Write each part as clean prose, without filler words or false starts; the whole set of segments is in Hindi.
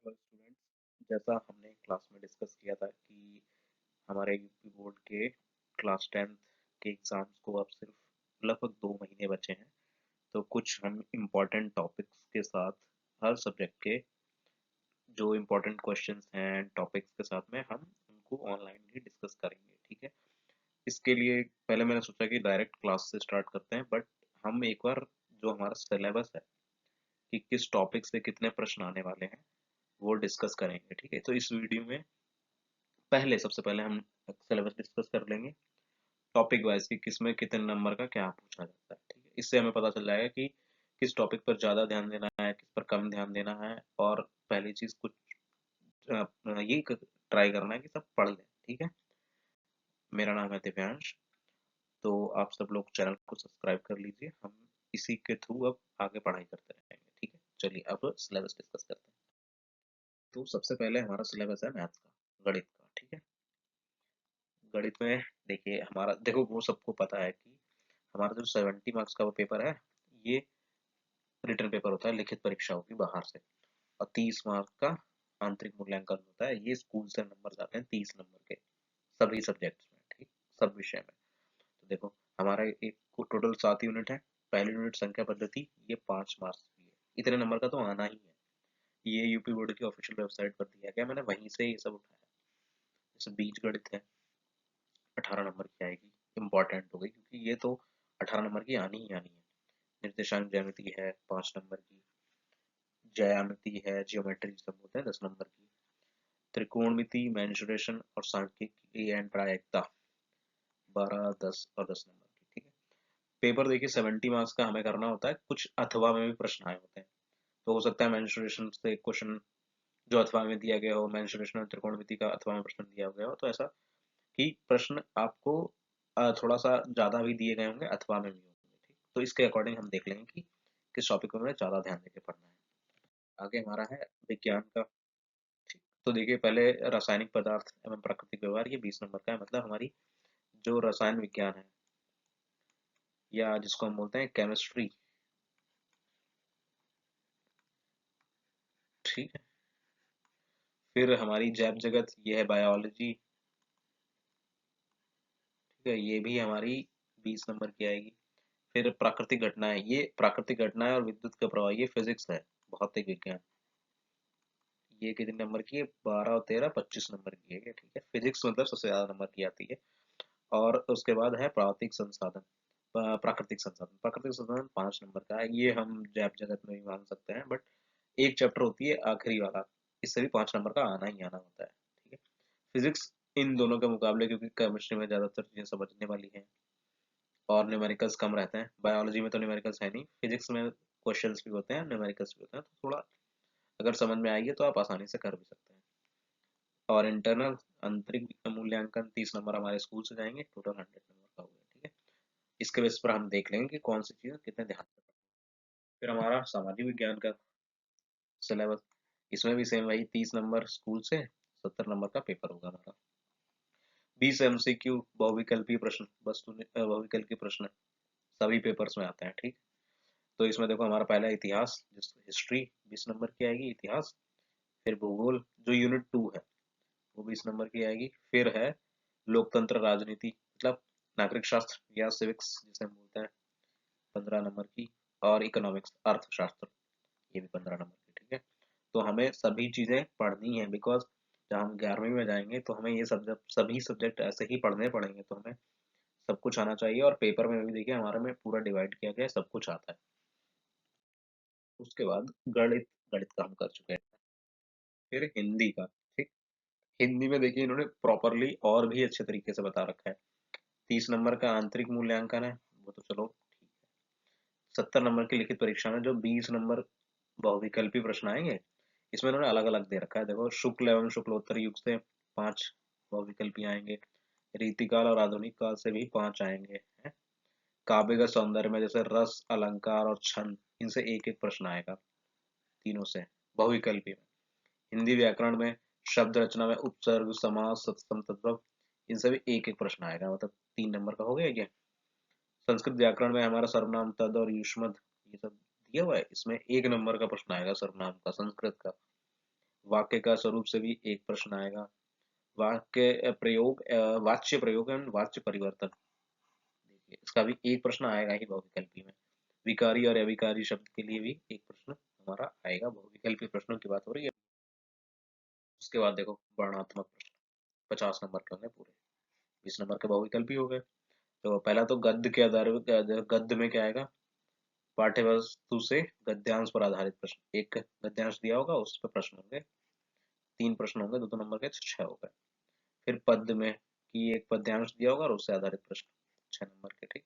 हेलो स्टूडेंट्स, जैसा हमने क्लास में डिस्कस किया था कि हमारे यूपी बोर्ड के क्लास 10th के एग्ज़ाम्स को अब सिर्फ लगभग 2 महीने बचे हैं। तो कुछ हम इम्पोर्टेंट टॉपिक्स के साथ हर सब्जेक्ट के जो इम्पोर्टेंट क्वेश्चंस हैं टॉपिक्स के साथ में हम उनको ऑनलाइन ही डिस्कस करेंगे। ठीक है। इसके लिए पहले मैंने सोचा कि डायरेक्ट क्लास से स्टार्ट करते हैं, बट हम एक बार जो हमारा सिलेबस है कि किस टॉपिक से कितने प्रश्न आने वाले हैं वो डिस्कस करेंगे। ठीक है। तो इस वीडियो में सबसे पहले हम सिलेबस डिस्कस कर लेंगे टॉपिक वाइज कि किसमें कितने नंबर का क्या पूछा जाता है। ठीक है। इससे हमें पता चल जाएगा कि किस टॉपिक पर ज़्यादा ध्यान देना है, किस पर कम ध्यान देना है। और पहली चीज़ कुछ ये ट्राई करना है कि सब पढ़ लें। ठीक है। मेरा नाम है दिव्यांश। तो आप सब लोग चैनल को सब्सक्राइब कर लीजिए। हम इसी के थ्रू अब आगे पढ़ाई करते रहेंगे। ठीक है। चलिए अब सिलेबस डिस्कस करते हैं। तो सबसे पहले हमारा सिलेबस है मैथ्स का, गणित का। ठीक है। गणित में देखिए हमारा देखो वो सबको पता है कि हमारा जो 70 मार्क्स का वो पेपर है, ये रिटर्न पेपर होता है, लिखित परीक्षा होगी बाहर से। और 30 मार्क्स का आंतरिक मूल्यांकन होता है। ये स्कूल से नंबर जाते हैं 30 नंबर के सभी सब्जेक्ट्स में। ठीक, सब विषय में। तो देखो हमारा एक टोटल 7 यूनिट है। पहली यूनिट संख्या पद्धति, ये 5 मार्क्स की है। इतने नंबर का तो आना ही है। ये यूपी बोर्ड की ऑफिशियल वेबसाइट पर दिया गया, मैंने वहीं से ये सब उठाया। जैसे बीज गणित है, 18 नंबर की आएगी, इम्पोर्टेंट हो गई क्योंकि ये तो 18 नंबर की आनी ही आनी है। निर्देशांक ज्यामिति है 5 नंबर की, ज्यामिति है, जियोमेट्री सब बोलते हैं 10 नंबर की, त्रिकोणमिति, मेंसुरेशन और सांख्यिकी एंड प्रायिकता 12, 10 और 10 नंबर की। ठीक है। पेपर देखिए 70 मार्क्स का हमें करना होता है। कुछ अथवा में भी प्रश्न आए होते हैं, तो हो सकता है मेंसुरेशन से क्वेश्चन जो अथवा में दिया गया हो, मेंसुरेशन और त्रिकोणमिति का अथवा में प्रश्न दिया गया हो, तो ऐसा कि प्रश्न आपको थोड़ा सा ज्यादा भी दिए गए होंगे, अथवा में भी होंगे। ठीक, तो इसके अकॉर्डिंग हम देख लेंगे कि किस टॉपिक में हमें ज्यादा ध्यान देके पढ़ना है। आगे हमारा है विज्ञान का। ठीक, तो देखिए पहले रासायनिक पदार्थ एवं प्राकृतिक व्यवहार, ये 20 नंबर का है। मतलब हमारी जो रसायन विज्ञान है या जिसको हम बोलते हैं केमिस्ट्री। ठीक है। फिर हमारी जैव जगत, ये है बायोलॉजी। ठीक है, ये भी हमारी 20 नंबर की आएगी। फिर प्राकृतिक घटनाएं, ये प्राकृतिक घटनाएं और विद्युत का प्रवाह, ये फिजिक्स है, भौतिक विज्ञान। ये कितने नंबर की है? 12 और 13, 25 नंबर की है। ठीक है। फिजिक्स मतलब सबसे ज्यादा नंबर की आती है। और उसके बाद है प्राकृतिक संसाधन। प्राकृतिक संसाधन 5 नंबर का है। ये हम जैव जगत में भी मान सकते हैं, बट एक चैप्टर होती है आखिरी वाला, इससे भी 5 नंबर का आना ही आना होता है। ठीक है। फिजिक्स इन दोनों के मुकाबले, क्योंकि केमिस्ट्री में ज्यादातर चीजें समझने वाली हैं और न्यूमेरिकल्स कम रहते हैं। बायोलॉजी में तो न्यूमेरिकल्स है नहीं, फिजिक्स में क्वेश्चंस भी होते हैं, न्यूमेरिकल्स भी होते हैं, तो थोड़ा अगर समझ में आएगी तो आप आसानी से कर भी सकते हैं। और इंटरनल आंतरिक मूल्यांकन 30 नंबर हमारे स्कूल से जाएंगे, टोटल 100 नंबर का होगा। ठीक है। इसके बेस पर हम देख लेंगे कि कौन सी चीज़ कितने ध्यान से पढ़ना है। फिर हमारा सामाजिक विज्ञान का सिलेबस, इसमें भी सेम वही 30 नंबर स्कूल से, 70 नंबर का पेपर होगा हमारा। 20 MCQ बहुविकल्पीय प्रश्न, बहुविकल्पीय प्रश्न सभी पेपर्स में आते हैं। ठीक। तो इसमें देखो हमारा पहला इतिहास, जिस हिस्ट्री 20 नंबर की आएगी, इतिहास। फिर भूगोल जो यूनिट 2 है वो 20 नंबर की आएगी। फिर है लोकतंत्र राजनीति, मतलब नागरिक शास्त्र या सिविक्स जिसे हम बोलते हैं, 15 नंबर की। और इकोनॉमिक्स, अर्थशास्त्र, ये भी 15 नंबर की। ठीक है। तो हमें सभी चीजें पढ़नी है, बिकॉज जब हम 11वीं में जाएंगे तो हमें ये सभी सब्जेक्ट ऐसे ही पढ़ने पड़ेंगे, तो हमें सब कुछ आना चाहिए। और पेपर में भी देखिए हमारे में पूरा डिवाइड किया गया है, सब कुछ आता है। उसके बाद गणित, गणित का हम कर चुके हैं। फिर हिंदी का। ठीक। हिंदी में देखिए इन्होंने प्रॉपरली और भी अच्छे तरीके से बता रखा है। 30 नंबर का आंतरिक मूल्यांकन है, वो तो चलो ठीक है। 70 नंबर की लिखित परीक्षा में जो 20 नंबर बहुविकल्पी प्रश्न आएंगे, इसमें इन्होंने अलग अलग दे रखा है। देखो शुक्ल एवं शुक्लोत्तर युग से 5 बहुविकल्पी आएंगे, रीतिकाल और आधुनिक काल से भी 5 आएंगे है? काव्य का सौंदर्य में जैसे रस, अलंकार और छंद, इनसे एक एक प्रश्न आएगा तीनों से बहुविकल्पी में। हिंदी व्याकरण में शब्द रचना में उपसर्ग, समास, सत्सम, तद्भव, इनसे भी एक एक प्रश्न आएगा, मतलब 3 नंबर का हो गया क्या। संस्कृत व्याकरण में हमारा सर्वनाम, तद और युष्मद, ये सब दिया हुआ है, इसमें 1 नंबर का प्रश्न आएगा सर्वनाम का, संस्कृत का। वाक्य का स्वरूप से भी एक प्रश्न आएगा। वाक्य प्रयोग वाच्य प्रयोग एवं वाच्य परिवर्तन, देखिए इसका भी एक प्रश्न आएगा ही बहुविकल्पी में। विकारी और अविकारी शब्द के लिए भी एक प्रश्न हमारा आएगा, बहुविकल्पी प्रश्नों की बात हो रही है। उसके बाद देखो वर्णात्मक प्रश्न 50 नंबर के होंगे पूरे, 20 नंबर के बहुविकल्पी हो गए। तो पहला तो गद्य के आधार गद्य में क्या आएगा, पाठ्य वस्तु से गद्यांश पर आधारित प्रश्न, एक गद्यांश दिया होगा उस पर प्रश्न होंगे, 3 प्रश्न होंगे, 2 नंबर के 6 हो गए। फिर पद्य में कि एक पद्यांश दिया होगा और उससे आधारित प्रश्न, 6 नंबर के, ठीक।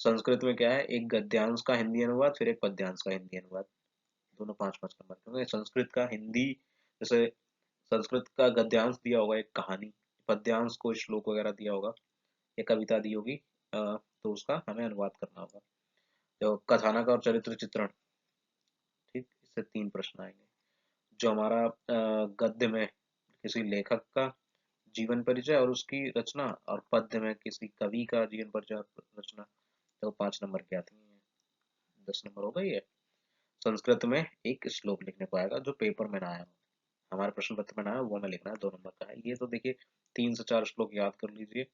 संस्कृत में क्या है, एक गद्यांश का हिंदी अनुवाद फिर एक पद्यांश का हिंदी अनुवाद, दोनों 5-5 नंबर के होंगे। संस्कृत का हिंदी, जैसे संस्कृत का गद्यांश दिया होगा एक कहानी, पद्यांश को श्लोक वगैरह दिया होगा, एक कविता दी होगी, तो उसका हमें अनुवाद करना होगा। तो कथानक और चरित्र चित्रण, ठीक, इससे 3 प्रश्न आएंगे। जो हमारा गद्य में किसी लेखक का जीवन परिचय और उसकी रचना, और पद्य में किसी कवि का जीवन परिचय और रचना, तो 5 नंबर की आती है, 10 नंबर हो गई है। संस्कृत में एक श्लोक लिखने को आएगा जो पेपर में ना आया हो, हमारे प्रश्न पत्र में ना आया वो हमें लिखना है, 2 नंबर का है ये। तो देखिए 3 से 4 श्लोक याद कर लीजिए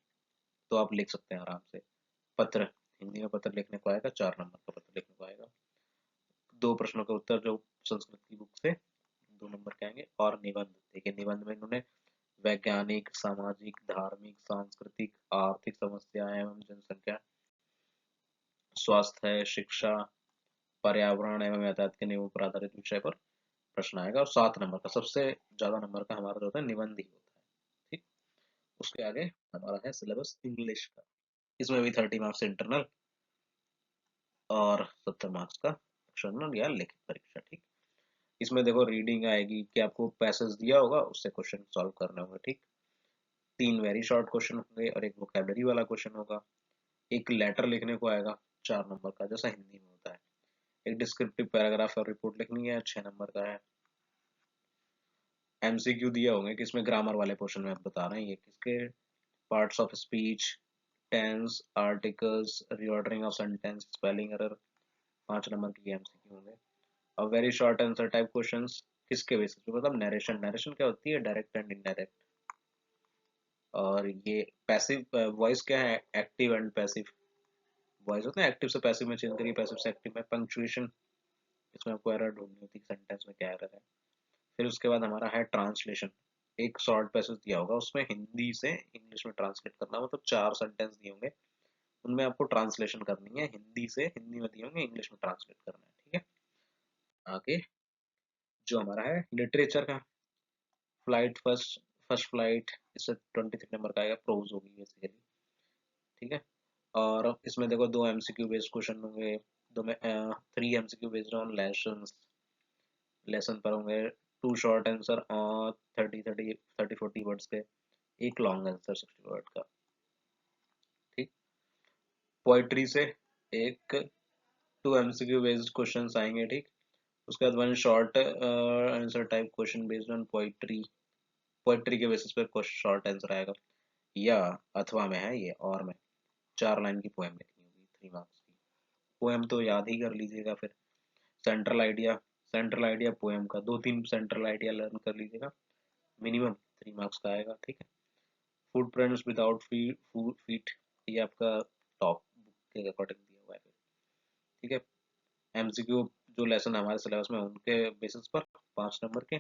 तो आप लिख सकते हैं आराम से। पत्र, हिंदी में पत्र लिखने को आएगा, 4 नंबर का पत्र लिखने को आएगा। 2 प्रश्नों का उत्तर जो संस्कृत की बुक से 2 नंबर के आएंगे। और निबंध, देखिए निबंध में इन्होंने वैज्ञानिक, सामाजिक, धार्मिक, सांस्कृतिक, आर्थिक समस्याएं एवं जनसंख्या, स्वास्थ्य है, शिक्षा, पर्यावरण एवं यातायात के नियमों पर आधारित विषय पर प्रश्न आएगा। और 7 नंबर का, सबसे ज्यादा नंबर का हमारा जो होता है निबंध ही होता है, ठीक। उसके आगे हमारा है सिलेबस इंग्लिश का, इसमें भी 30 मार्क्स इंटरनल और 70 मार्क्स का एक्सटर्नल या लिखित परीक्षा, ठीक। इसमें देखो रीडिंग आएगी कि आपको पैसेज दिया होगा उससे क्वेश्चन सॉल्व करने होंगे, ठीक। 3 वेरी शॉर्ट क्वेश्चन होंगे और एक वोकेबलरी वाला क्वेश्चन होगा। एक लेटर लिखने को आएगा 4 नंबर का, जैसा हिंदी में होता है। एक डिस्क्रिप्टिव पैराग्राफ और रिपोर्ट लिखनी है, 6 नंबर का है। एमसीक्यू दिया होंगे कि इसमें ग्रामर वाले पोर्शन में आप बता रहे हैं ये किसके, parts of speech, tense, articles, reordering of sentence, spelling error, 5 number की एमसीक्यू होंगे। और very short answer type questions किसके बेसिस पे, मतलब नरेशन, नरेशन क्या होती है, डायरेक्ट एंड इनडायरेक्ट। और ये पैसिव वॉइस क्या है, एक्टिव एंड पैसिव वॉइस होते हैं, एक्टिव से पैसिव में चेंज करिए, पैसिव से एक्टिव में। पंक्चुएशन, इसमें आपको एरर ढूंढनी होती है सेंटेंस में क्या एरर है। फिर उसके बाद हमारा है ट्रांसलेशन, एक शॉर्ट पैसेज दिया होगा उसमें हिंदी से इंग्लिश में ट्रांसलेट करना, मतलब 4 सेंटेंस दिए होंगे उनमें आपको ट्रांसलेशन करनी है, हिंदी से हिंदी में दिए होंगे इंग्लिश में ट्रांसलेट करना है, ठीक है। आगे जो हमारा है लिटरेचर का, फ्लाइट फर्स्ट, फर्स्ट फ्लाइट, इससे 23 नंबर का आएगा, प्रोज होगी बेसिकली, ठीक है। और इसमें देखो 2 एमसीक्यू बेस्ड क्वेश्चन होंगे, दो में 3 MCQ based on lessons, lesson पर होंगे 2 शॉर्ट आंसर और 30-40 वर्ड्स के, एक लॉन्ग आंसर 60 वर्ड का, ठीक। पोइट्री से एक 2 एमसीक्यू बेस्ड क्वेश्चंस आएंगे, ठीक। उसके बाद 1 short answer type question based on poetry, poetry के बेसिस पर शॉर्ट आंसर आएगा। या अथवा में है ये, और में 4 लाइन की पोएम लिखनी होगी, 3 मार्क्स की। पोएम तो याद ही कर लीजिएगा फिर। Central idea, central idea poem का 2-3 सेंट्रल आइडिया लर्न कर लीजिएगा, मिनिमम 3 मार्क्स का आएगा, ठीक है। फुट प्रिंट्स विदाउट फीट, ये आपका टॉप बुक के अकॉर्डिंग दिया हुआ है फिर, ठीक है। एमसीक्यू जो लेसन हमारे सिलेबस में उनके बेसिस पर 5 नंबर के,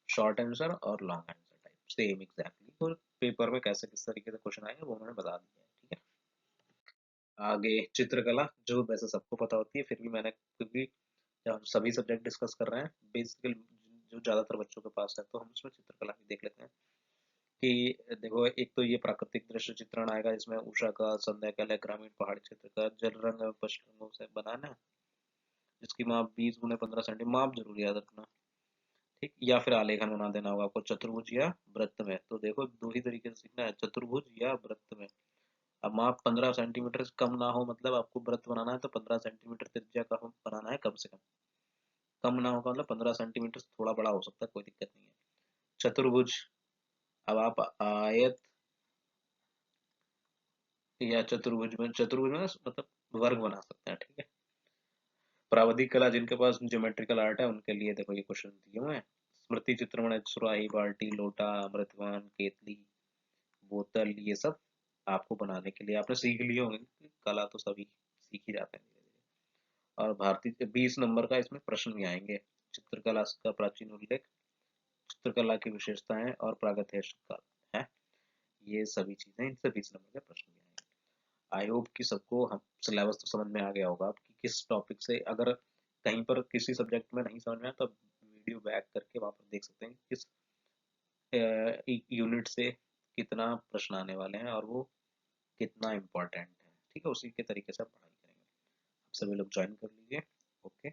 शॉर्ट आंसर और long answer type same exactly, और पेपर में कैसे किस तरीके से क्वेश्चन आएंगे वो मैंने बता दिया है, ठीक है। आगे चित्रकला, जो वैसे सबको पता होती है फिर भी मैंने, क्योंकि जब हम सभी सब्जेक्ट डिस्कस कर रहे हैं बेसिकली जो ज्यादातर बच्चों के पास है, तो हम उसमें चित्रकला भी देख लेते हैं। कि देखो एक तो ये प्राकृतिक दृश्य चित्रण आएगा, इसमें उषा का, संध्या का, ग्रामीण पहाड़ी क्षेत्र का जल रंग एवं पश्चिम रंगों से बनाना, जिसकी माप 20x15 सेंटीमीटर, माप जरूर याद रखना, ठीक। या फिर आलेखन बना देना होगा आपको, चतुर्भुज या वृत्त में। तो देखो 2 ही तरीके से सीखना है, चतुर्भुज या वृत्त में। अब माप 15 सेंटीमीटर से कम ना हो, मतलब आपको वृत्त बनाना है तो 15 सेंटीमीटर त्रिज्या का बनाना है कम से कम, कम ना होगा मतलब 15 सेंटीमीटर से थोड़ा बड़ा हो सकता है, कोई दिक्कत नहीं है। चतुर्भुज, अब आप आयत या चतुर्भुज में मतलब वर्ग बना सकते हैं, ठीक है। प्रावधिक कला, जिनके पास ज्योमेट्रिकल आर्ट है उनके लिए देखो ये क्वेश्चन दिए हुए हैं। स्मृति चित्रमण, सुराही, बाल्टी, लोटा, अमृतवान, केतली, बोतल, ये सब आपको बनाने के लिए आपने सीख लिए होंगे कि कला तो सभी सीख ही जाते हैं धीरे धीरे। और भारतीय 20 नंबर का इसमें प्रश्न भी आएंगे। चित्रकला का प्राचीन उल्लेख, चित्रकला की विशेषताएं और प्रागैतिहासिक काल है, ये सभी चीजें, इनसे 20 नंबर के प्रश्न भी आएंगे। आई होप कि सबको हम सिलेबस तो समझ में आ गया होगा कि किस टॉपिक से, अगर कहीं पर किसी सब्जेक्ट में नहीं समझ में आया तो वीडियो बैक करके वहां पर देख सकते हैं कि किस यूनिट से कितना प्रश्न आने वाले हैं और वो कितना इम्पोर्टेंट है। ठीक है, उसी के तरीके से आप पढ़ाई करेंगे। आप सभी लोग ज्वाइन कर लीजिए। ओके।